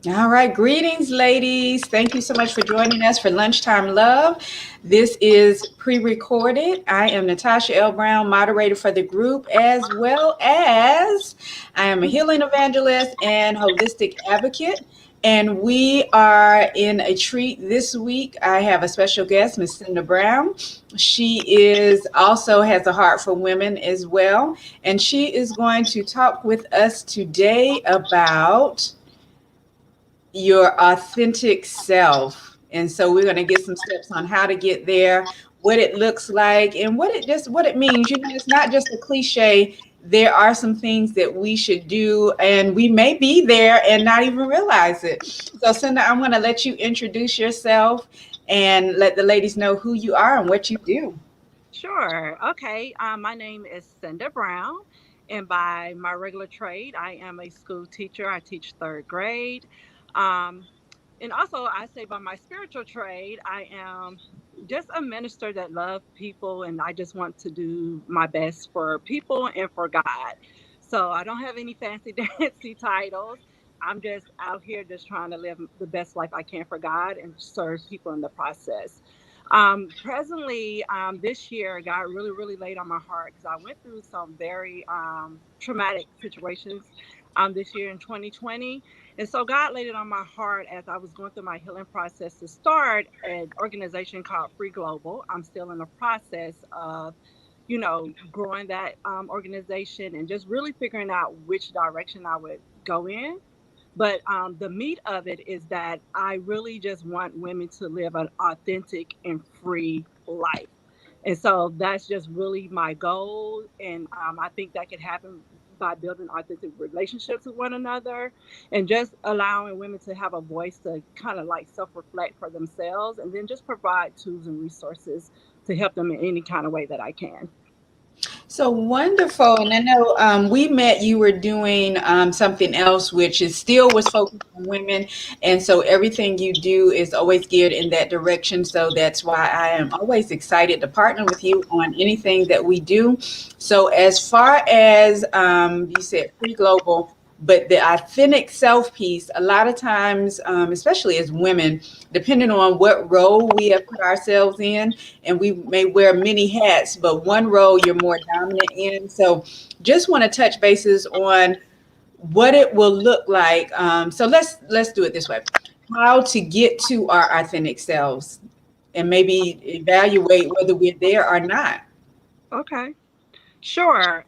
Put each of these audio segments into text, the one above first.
All right, greetings, ladies. Thank you so much for joining us for Lunchtime Love. This is pre recorded. I am Natasha L. Brown, moderator for the group, as well as I am a healing evangelist and holistic advocate. And we are in a treat this week. I have a special guest, Miss Cinda Brown. She is also has a heart for women as well. And she is going to talk with us today about your authentic self. And so we're going to get some steps on how to get there, what it looks like, and what it means. You know, it's not just a cliche. There are some things that we should do, and we may be there and not even realize it. So, Cinda, I'm going to let you introduce yourself and let the ladies know who you are and what you do. Sure. Okay. My name is Cinda Brown, and by my regular trade, I am a school teacher. I teach third grade. Um, and also, I say by my spiritual trade, I am just a minister that loves people, and I just want to do my best for people and for God. So I don't have any fancy dancy titles. I'm just out here just trying to live the best life I can for God and serve people in the process. Presently, this year got really, really laid on my heart because I went through some very traumatic situations this year in 2020. And so God laid it on my heart as I was going through my healing process to start an organization called Free Global. I'm still in the process of, growing that organization and just really figuring out which direction I would go in. But the meat of it is that I really just want women to live an authentic and free life. And so that's just really my goal. And I think that could happen by building authentic relationships with one another and just allowing women to have a voice to kind of like self reflect for themselves and then just provide tools and resources to help them in any kind of way that I can. So wonderful. And I know we met, you were doing something else, which is still was focused on women. And so everything you do is always geared in that direction. So that's why I am always excited to partner with you on anything that we do. So as far as you said, Free Global, but the authentic self piece, a lot of times, especially as women, depending on what role we have put ourselves in, and we may wear many hats, but one role you're more dominant in. So just want to touch bases on what it will look like. So let's do it this way: how to get to our authentic selves, and maybe evaluate whether we're there or not. Okay. Sure.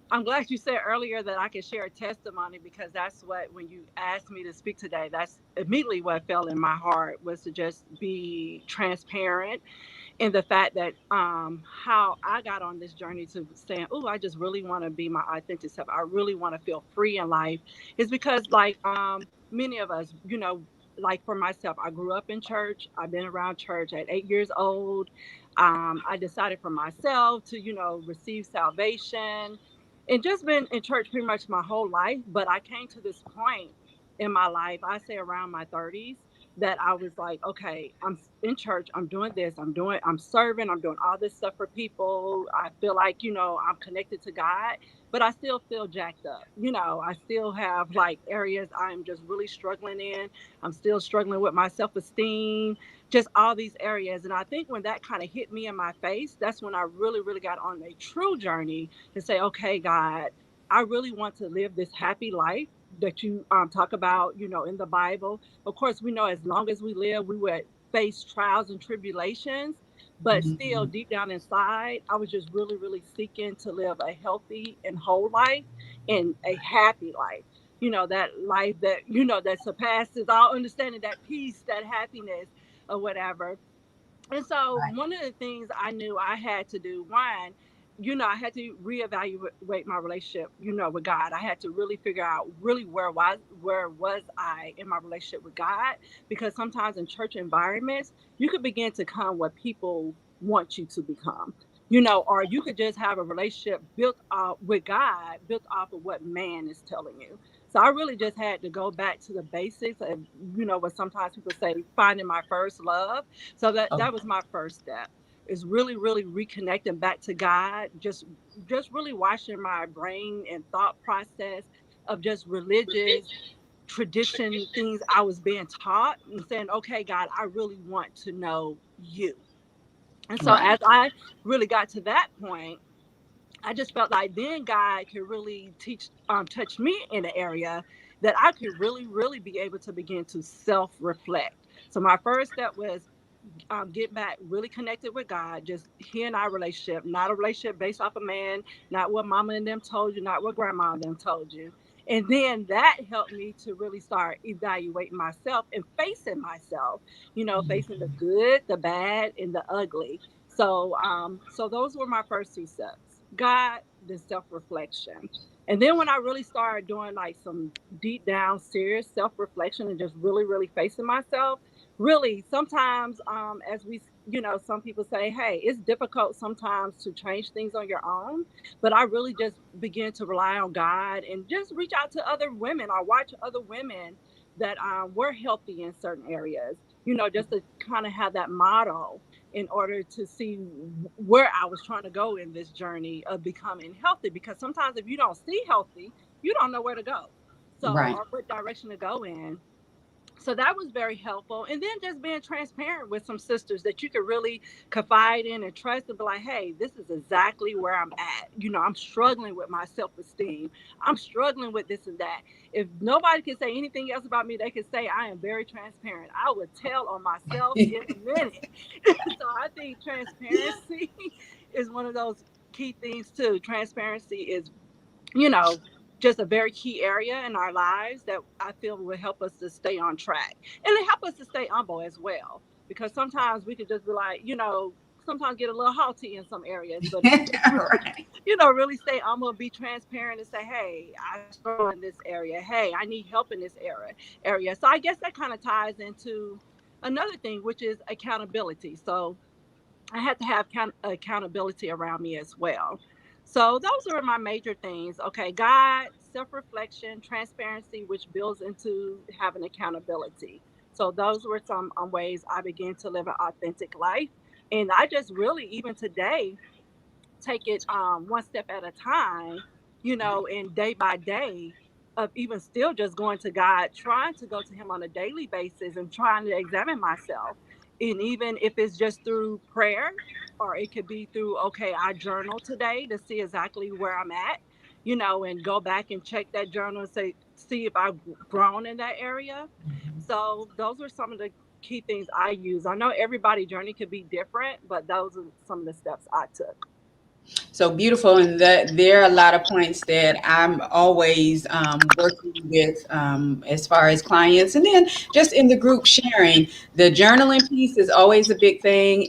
I'm glad you said earlier that I could share a testimony because that's what, when you asked me to speak today, that's immediately what fell in my heart was to just be transparent in the fact that how I got on this journey to saying, oh, I just really want to be my authentic self. I really want to feel free in life is because like many of us, like for myself, I grew up in church. I've been around church at 8 years old. I decided for myself to, receive salvation and just been in church pretty much my whole life. But I came to this point in my life, I say around my 30s, that I was like, okay, I'm in church, I'm doing this, I'm serving, I'm doing all this stuff for people. I feel like, I'm connected to God, but I still feel jacked up. I still have like areas I'm just really struggling in. I'm still struggling with my self esteem, just all these areas. And I think when that kind of hit me in my face, that's when I really, really got on a true journey to say, okay, God, I really want to live this happy life that you talk about, in the Bible. Of course, we know as long as we live, we would face trials and tribulations, but still Mhm. deep down inside, I was just really, really seeking to live a healthy and whole life and a happy life. That life that, that surpasses all understanding, that peace, that happiness, or whatever. And so one of the things I knew I had to do, one, I had to reevaluate my relationship, with God. I had to really figure out really where was I in my relationship with God, because sometimes in church environments, you could begin to come what people want you to become. Or you could just have a relationship built with God, built off of what man is telling you. So I really just had to go back to the basics of, what sometimes people say, finding my first love. So that was my first step, is really, really reconnecting back to God, just really washing my brain and thought process of just religious tradition things I was being taught, and saying, okay, God, I really want to know you. And so Right. as I really got to that point, I just felt like then God could really touch me in an area that I could really be able to begin to self reflect. So my first step was get back really connected with God, just he and I relationship, not a relationship based off a man, not what mama and them told you, not what grandma and them told you. And then that helped me to really start evaluating myself and facing myself, facing the good, the bad, and the ugly. So those were my first two steps. God, then self-reflection. And then when I really started doing like some deep down serious self-reflection and just really facing myself, really sometimes as we some people say, hey, it's difficult sometimes to change things on your own, but I really just begin to rely on God and just reach out to other women or watch other women that were healthy in certain areas, just to kind of have that model in order to see where I was trying to go in this journey of becoming healthy, because sometimes if you don't see healthy, you don't know where to go, so Right. or what direction to go in. So that was very helpful. And then just being transparent with some sisters that you could really confide in and trust, and be like, hey, this is exactly where I'm at. I'm struggling with my self-esteem. I'm struggling with this and that. If nobody can say anything else about me, they can say I am very transparent. I would tell on myself in a minute. So I think transparency is one of those key things too. Transparency is, you know, just a very key area in our lives that I feel will help us to stay on track, and it help us to stay humble as well. Because sometimes we could just be like, sometimes get a little haughty in some areas, but if we just really, Right. really stay humble, be transparent, and say, hey, I struggle in this area. Hey, I need help in this area. So I guess that kind of ties into another thing, which is accountability. So I had to have accountability around me as well. So those are my major things. Okay, God, self-reflection, transparency, which builds into having accountability. So those were some ways I began to live an authentic life. And I just really, even today, take it one step at a time, and day by day, of even still just going to God, trying to go to Him on a daily basis and trying to examine myself. And even if it's just through prayer, or it could be through, okay, I journal today to see exactly where I'm at, and go back and check that journal and see if I've grown in that area. So those are some of the key things I use. I know everybody's journey could be different, but those are some of the steps I took. So beautiful, and that there are a lot of points that I'm always working with as far as clients, and then just in the group sharing. The journaling piece is always a big thing.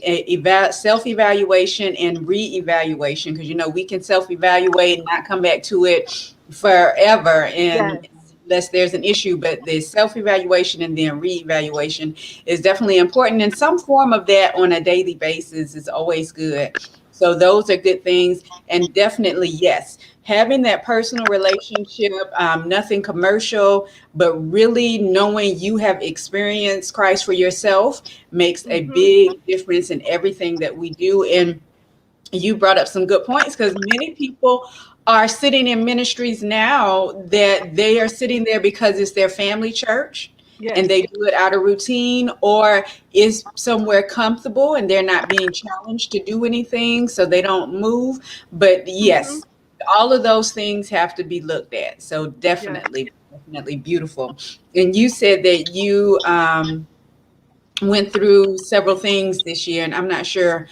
Self-evaluation and re-evaluation, because we can self-evaluate and not come back to it forever, and Yes. unless there's an issue. But the self-evaluation and then re-evaluation is definitely important, and some form of that on a daily basis is always good. So those are good things. And definitely, yes, having that personal relationship, nothing commercial, but really knowing you have experienced Christ for yourself makes a Mhm. big difference in everything that we do. And you brought up some good points, because many people are sitting in ministries now that they are sitting there because it's their family church and they Yes. do it out of routine, or is somewhere comfortable and they're not being challenged to do anything, so they don't move. But Mhm. yes, all of those things have to be looked at. So Yes. definitely beautiful. And you said that you went through several things this year, and I'm not sure,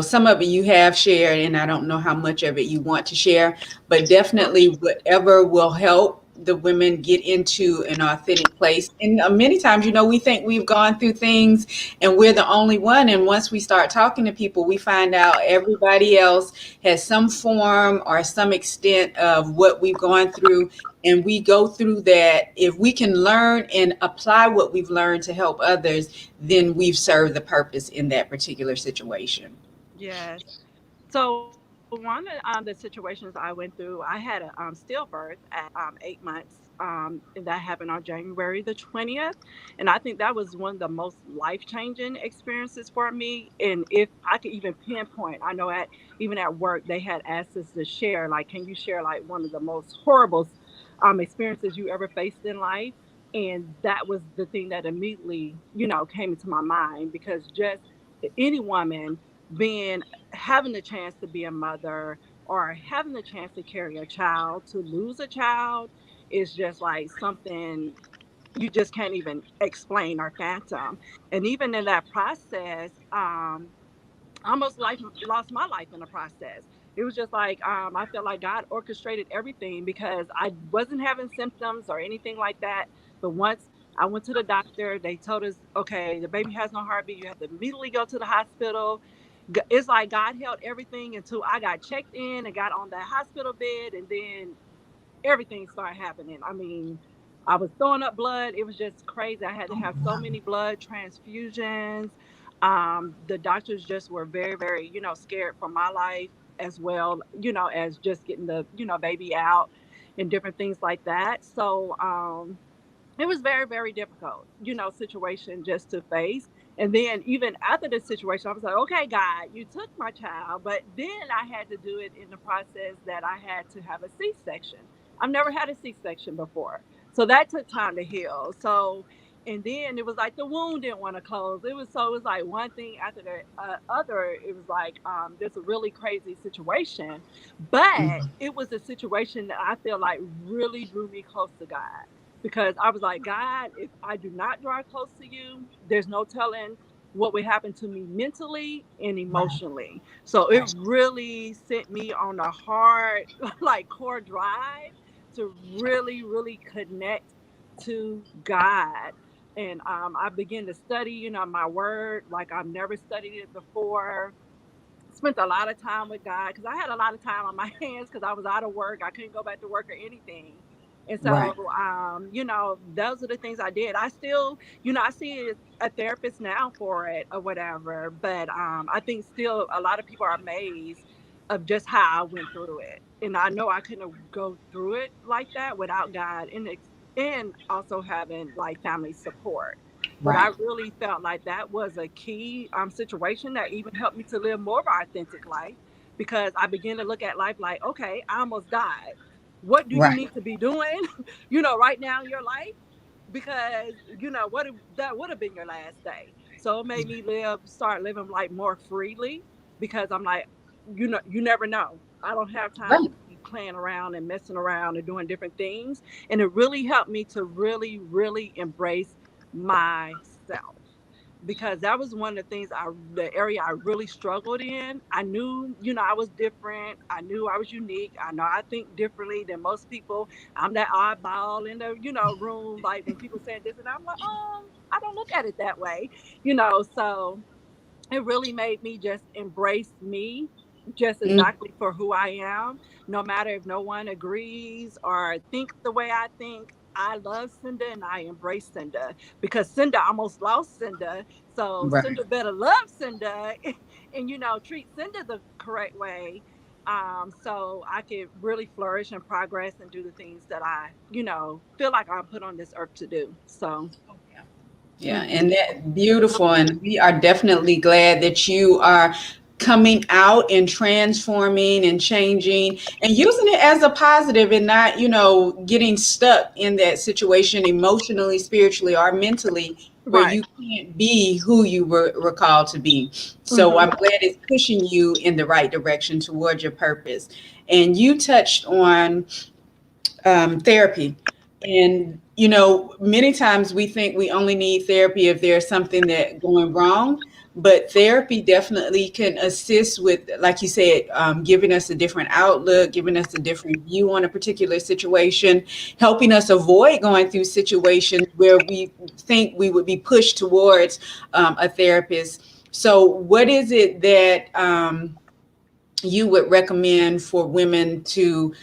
some of it you have shared, and I don't know how much of it you want to share, but Sure. definitely whatever will help the women get into an authentic place. And many times, we think we've gone through things and we're the only one. And once we start talking to people, we find out everybody else has some form or some extent of what we've gone through, and we go through that. If we can learn and apply what we've learned to help others, then we've served the purpose in that particular situation. Yes. So one of the situations I went through, I had a stillbirth at 8 months, and that happened on January the 20th, and I think that was one of the most life changing experiences for me. And if I could even pinpoint, I know at even at work they had asked us to share, like, can you share like one of the most horrible experiences you ever faced in life? And that was the thing that immediately, came into my mind, because just any woman being having the chance to be a mother, or having the chance to carry a child, to lose a child, is just like something you just can't even explain or fathom. And even in that process, I almost lost my life in the process. It was just like, I felt like God orchestrated everything, because I wasn't having symptoms or anything like that. But once I went to the doctor, they told us, okay, the baby has no heartbeat. You have to immediately go to the hospital. It's like God held everything until I got checked in and got on that hospital bed, and then everything started happening. I mean, I was throwing up blood. It was just crazy. I had to have so many blood transfusions. The doctors just were very, very, scared for my life, as well, as just getting the, baby out and different things like that. So, it was very, very difficult, situation just to face. And then even after the situation, I was like, okay, God, you took my child, but then I had to do it in the process that I had to have a C-section. I've never had a C-section before, so that took time to heal. So, and then it was like the wound didn't want to close. It was like one thing after the other. It was like, there's a really crazy situation, but Mhm. it was a situation that I feel like really drew me close to God, because I was like, God, if I do not draw close to you, there's no telling what would happen to me mentally and Right, emotionally. So it right, really sent me on a hard, like, core drive to really, really connect to God. And I began to study, my word like I've never studied it before. Spent a lot of time with God, because I had a lot of time on my hands, because I was out of work. I couldn't go back to work or anything. And so, right, those are the things I did. I still, I see a therapist now for it or whatever. But I think still a lot of people are amazed of just how I went through it. And I know I couldn't go through it like that without God, and also having like family support. But I right. really felt like that was a key situation that even helped me to live more of an authentic life, because I began to look at life like, okay, I almost died. What do you Right. need to be doing, right now in your life? Because that would have been your last day. So it made me start living like more freely, because I'm like, you never know. I don't have time Right. to be playing around and messing around and doing different things. And it really helped me to really, really embrace myself, because that was one of the area I really struggled in. I knew, I was different. I knew I was unique. I know I think differently than most people. I'm that oddball in the, room. Like when people say this, and I'm like, I don't look at it that way, So it really made me just embrace me, just Mm, exactly for who I am. No matter if no one agrees or think the way I think, I love Cinda and I embrace Cinda, because Cinda almost lost Cinda. So right. Cinda better love Cinda and, treat Cinda the correct way. So I could really flourish and progress and do the things that I, feel like I'm put on this earth to do. So, Yeah, mhm. and that beautiful. And we are definitely glad that you are coming out and transforming and changing and using it as a positive and not, getting stuck in that situation emotionally, spiritually, or mentally where Right. you can't be who you were called to be. So I'm Hmm. glad it's pushing you in the right direction towards your purpose. And you touched on therapy. And many times we think we only need therapy if there's something that going wrong, but therapy definitely can assist with, like you said, giving us a different outlook, giving us a different view on a particular situation, helping us avoid going through situations where we think we would be pushed towards a therapist. So, what is it that you would recommend for women to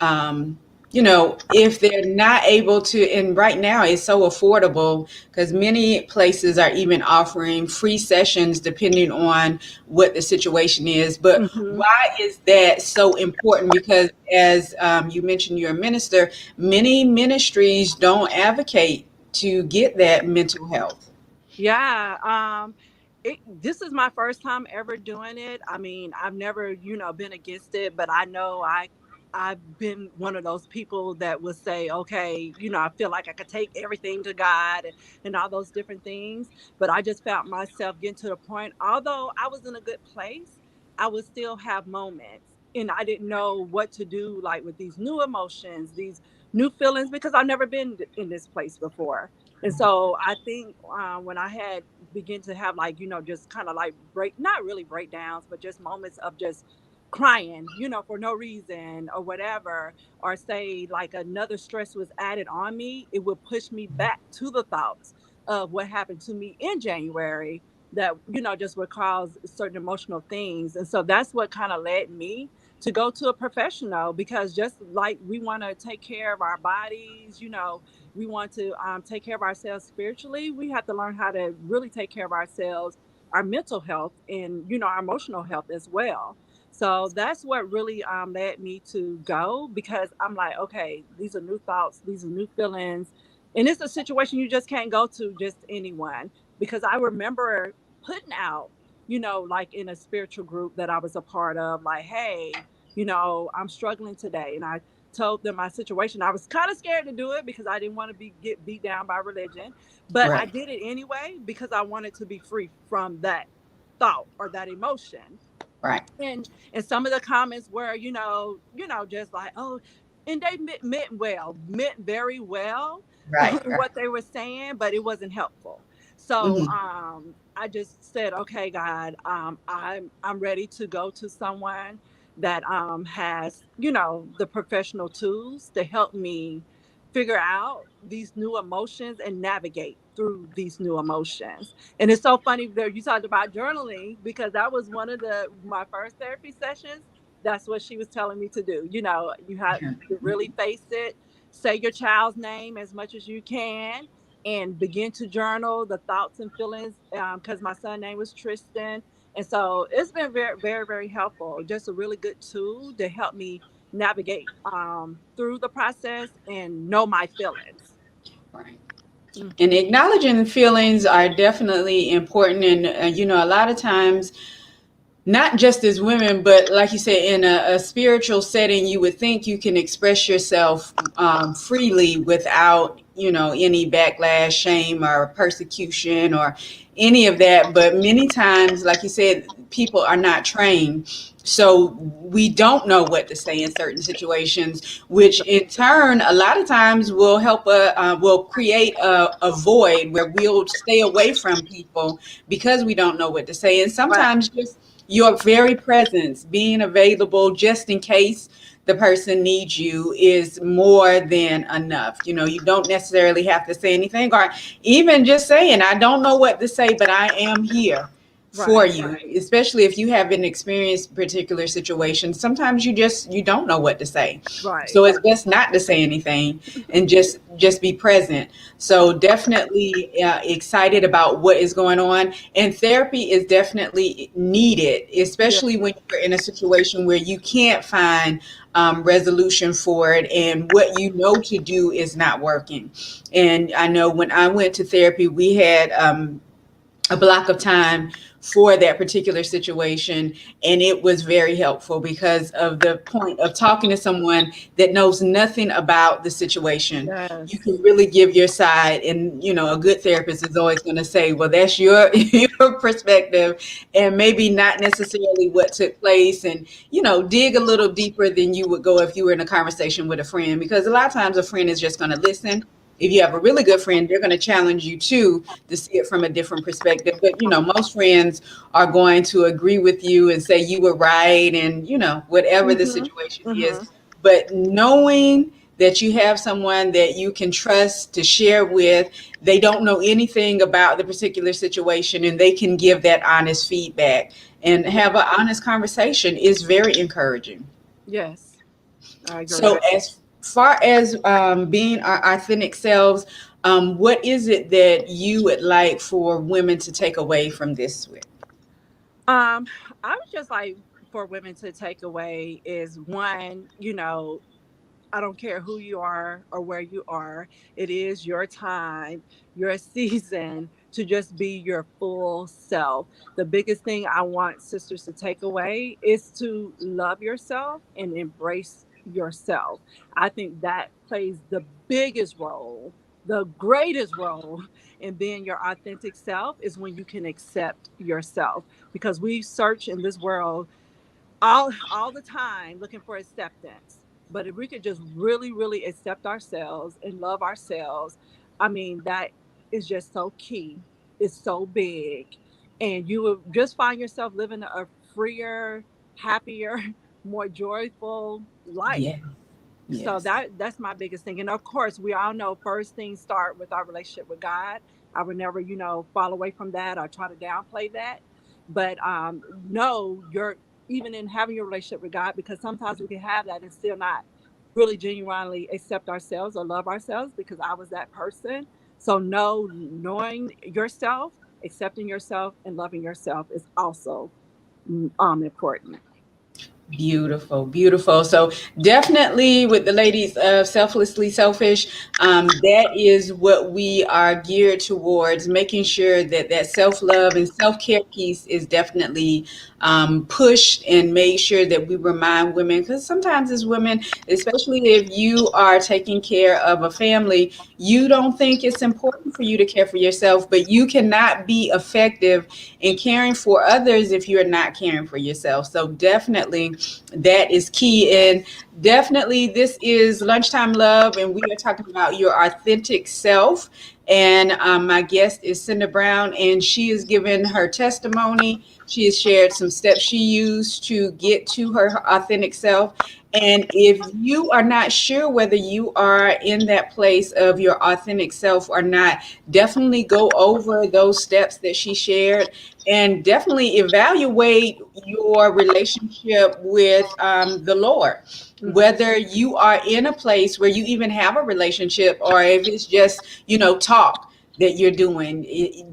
um, if they're not able to, and right now it's so affordable because many places are even offering free sessions depending on what the situation is. But Hmm. why is that so important? Because as you mentioned, you're a minister, many ministries don't advocate to get that mental health. Yeah. This is my first time ever doing it. I mean, I've never, been against it, but I know I've been one of those people that would say, okay, I feel like I could take everything to God and all those different things. But I just found myself getting to the point, although I was in a good place, I would still have moments. And I didn't know what to do, like with these new emotions, these new feelings, because I've never been in this place before. And so I think when I had begin to have like, just kind of like not really breakdowns, but just moments of just crying, for no reason or whatever, or say like another stress was added on me, it would push me back to the thoughts of what happened to me in January that, just would cause certain emotional things. And so that's what kind of led me to go to a professional, because just like we want to take care of our bodies, we want to take care of ourselves spiritually, we have to learn how to really take care of ourselves, our mental health, and our emotional health as well. So that's what really led me to go, because I'm like, okay, these are new thoughts, these are new feelings. And it's a situation you just can't go to just anyone. Because I remember putting out, like in a spiritual group that I was a part of, like, hey, I'm struggling today. And I told them my situation. I was kind of scared to do it because I didn't want to get beat down by religion. But I Right. did it anyway because I wanted to be free from that thought or that emotion. Right. And some of the comments were, just like, oh, and they meant very well Right. Right. what they were saying, but it wasn't helpful. So Hmm. I just said, okay, God, I'm ready to go to someone that has, the professional tools to help me figure out these new emotions and navigate through these new emotions. And it's so funny that you talked about journaling, because that was one of the my first therapy sessions. That's what she was telling me to do. You have to really face it, say your child's name as much as you can, and begin to journal the thoughts and feelings. Because my son's name was Tristan, and so it's been very, very, very helpful. Just a really good tool to help me navigate through the process and know my feelings. Right. And Hmm. acknowledging feelings are definitely important. And, a lot of times, not just as women, but like you said, in a spiritual setting, you would think you can express yourself freely without, any backlash, shame, or persecution, or any of that. But many times, like you said, people are not trained. So we don't know what to say in certain situations, which in turn, a lot of times will create a void where we'll stay away from people because we don't know what to say. And Right, sometimes just your very presence, being available just in case the person needs you, is more than enough. You don't necessarily have to say anything, or even just saying, I don't know what to say, but I am here for right, you, especially if you haven't experienced particular situations. Sometimes you don't know what to say. right. So it's best not to say anything and just be present. So definitely excited about what is going on, and therapy is definitely needed, Yeah, especially when you're in a situation where you can't find resolution for it, and what you know to do is not working. And I know when I went to therapy, we had a block of time for that particular situation, and it was very helpful because of the point of talking to someone that knows nothing about the situation. You yes, can really give your side, and a good therapist is always going to say, well, that's your your perspective, and maybe not necessarily what took place, and dig a little deeper than you would go if you were in a conversation with a friend, because a lot of times a friend is just going to listen. If you have a really good friend, they're going to challenge you too to see it from a different perspective. But most friends are going to agree with you and say you were right, and whatever the mm-hmm, situation is. mm-hmm. But knowing that you have someone that you can trust to share with, they don't know anything about the particular situation, and they can give that honest feedback and Yeah, have an honest conversation is very encouraging. yes, I agree. So, as far as being our authentic selves, what is it that you would like for women to take away from this with? Um, I would just like for women to take away is one, I don't care who you are or where you are. It is your time, your season to just be your full self. The biggest thing I want sisters to take away is to love yourself and embrace yourself. I think that plays the biggest role, the greatest role in being your authentic self is when you can accept yourself, because we search in this world all the time looking for acceptance. But if we could just really really accept ourselves and love ourselves, I mean, that is just so key. It's so big, and you will just find yourself living a freer, happier, more joyful life. Yeah. So Yes. that's my biggest thing. And of course, we all know first things start with our relationship with God. I would never, fall away from that or try to downplay that. But no, you're even in having your relationship with God, because sometimes we can have that and still not really genuinely accept ourselves or love ourselves, because I was that person. So no, knowing yourself, accepting yourself, and loving yourself is also important. Beautiful, beautiful. So definitely with the ladies of Selflessly Selfish, that is what we are geared towards, making sure that that self-love and self-care piece is definitely pushed and made sure that we remind women, because sometimes as women, especially if you are taking care of a family, you don't think it's important for you to care for yourself, but you cannot be effective in caring for others if you're not caring for yourself. So definitely that is key. And definitely this is Lunchtime Love, and we are talking about your authentic self. And my guest is Cinda Brown, and she is giving her testimony. She has shared some steps she used to get to her authentic self. And if you are not sure whether you are in that place of your authentic self or not, definitely go over those steps that she shared, and definitely evaluate your relationship with the Lord. Mhm. Whether you are in a place where you even have a relationship, or if it's just, talk that you're doing,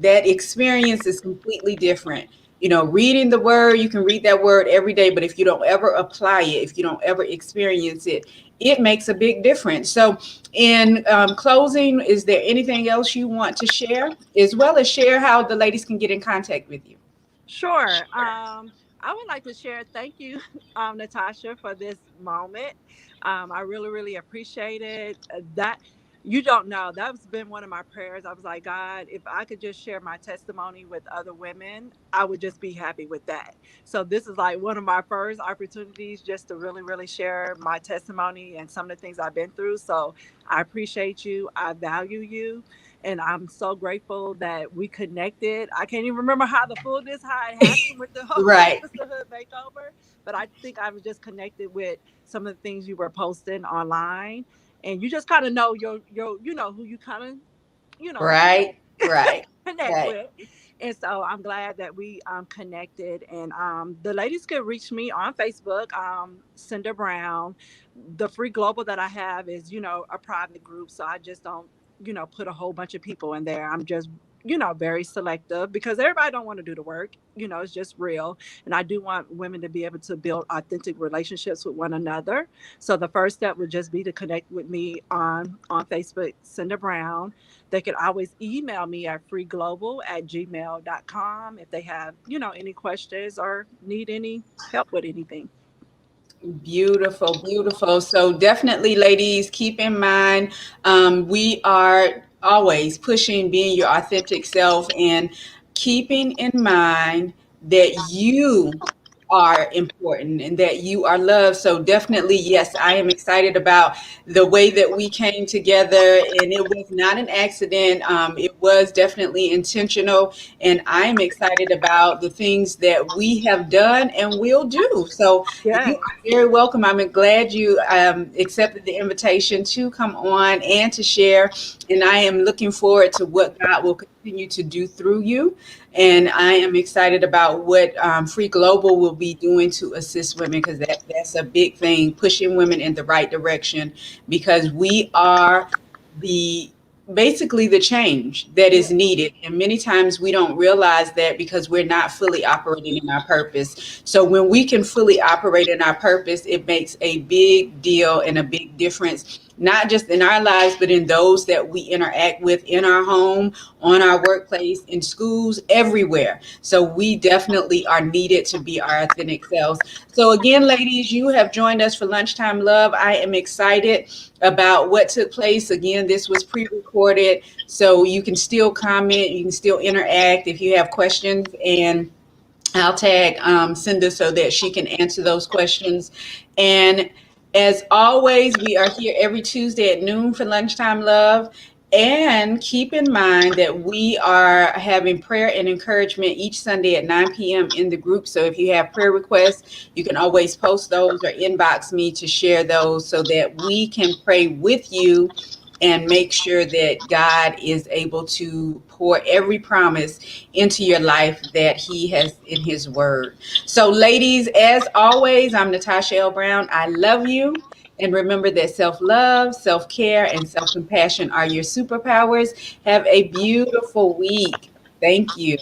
that experience is completely different. Reading the word, you can read that word every day, but if you don't ever apply it, if you don't ever experience it, it makes a big difference. So, in closing, is there anything else you want to share, as well as share how the ladies can get in contact with you? Sure. I would like to share. Thank you, Natasha, for this moment. I really, really appreciate it. That you don't know. That's been one of my prayers. I was like, God, if I could just share my testimony with other women, I would just be happy with that. So this is like one of my first opportunities just to really, really share my testimony and some of the things I've been through. So I appreciate you. I value you, and I'm so grateful that we connected. I can't even remember how it happened with the whole Right. sisterhood makeover, but I think I was just connected with some of the things you were posting online, and you just kind of know who you kind of Right. Right. connect Right. with. And so I'm glad that we connected. And the ladies could reach me on Facebook, Cinda Brown. The free global that I have is, a private group. So I just don't, put a whole bunch of people in there. I'm just, very selective, because everybody don't want to do the work. It's just real. And I do want women to be able to build authentic relationships with one another. So the first step would just be to connect with me on Facebook, Cinda Brown. They could always email me at freeglobal@gmail.com if they have, any questions or need any help with anything. Beautiful, beautiful. So definitely, ladies, keep in mind, we are always pushing being your authentic self, and keeping in mind that you are important and that you are loved. So definitely, yes, I am excited about the way that we came together, and it was not an accident. It was definitely intentional, and I'm excited about the things that we have done and will do. So you Yeah. are very welcome. I'm glad you accepted the invitation to come on and to share. And I am looking forward to what God will continue to do through you. And I am excited about what Free Global will be doing to assist women, because that's a big thing, pushing women in the right direction, because we are the basically the change that is Yeah. needed. And many times we don't realize that because we're not fully operating in our purpose. So when we can fully operate in our purpose, it makes a big deal and a big difference not just in our lives, but in those that we interact with in our home, on our workplace, in schools, everywhere. So we definitely are needed to be our authentic selves. So again, ladies, you have joined us for Lunchtime Love. I am excited about what took place. Again, this was pre-recorded, so you can still comment, you can still interact if you have questions, and I'll tag Cinda so that she can answer those questions. And as always, we are here every Tuesday at noon for Lunchtime Love. And keep in mind that we are having prayer and encouragement each Sunday at 9 p.m. in the group. So if you have prayer requests, you can always post those or inbox me to share those so that we can pray with you and make sure that God is able to pour every promise into your life that He has in His Word. So, ladies, as always, I'm Natasha L. Brown. I love you. And remember that self love, self care, and self compassion are your superpowers. Have a beautiful week. Thank you.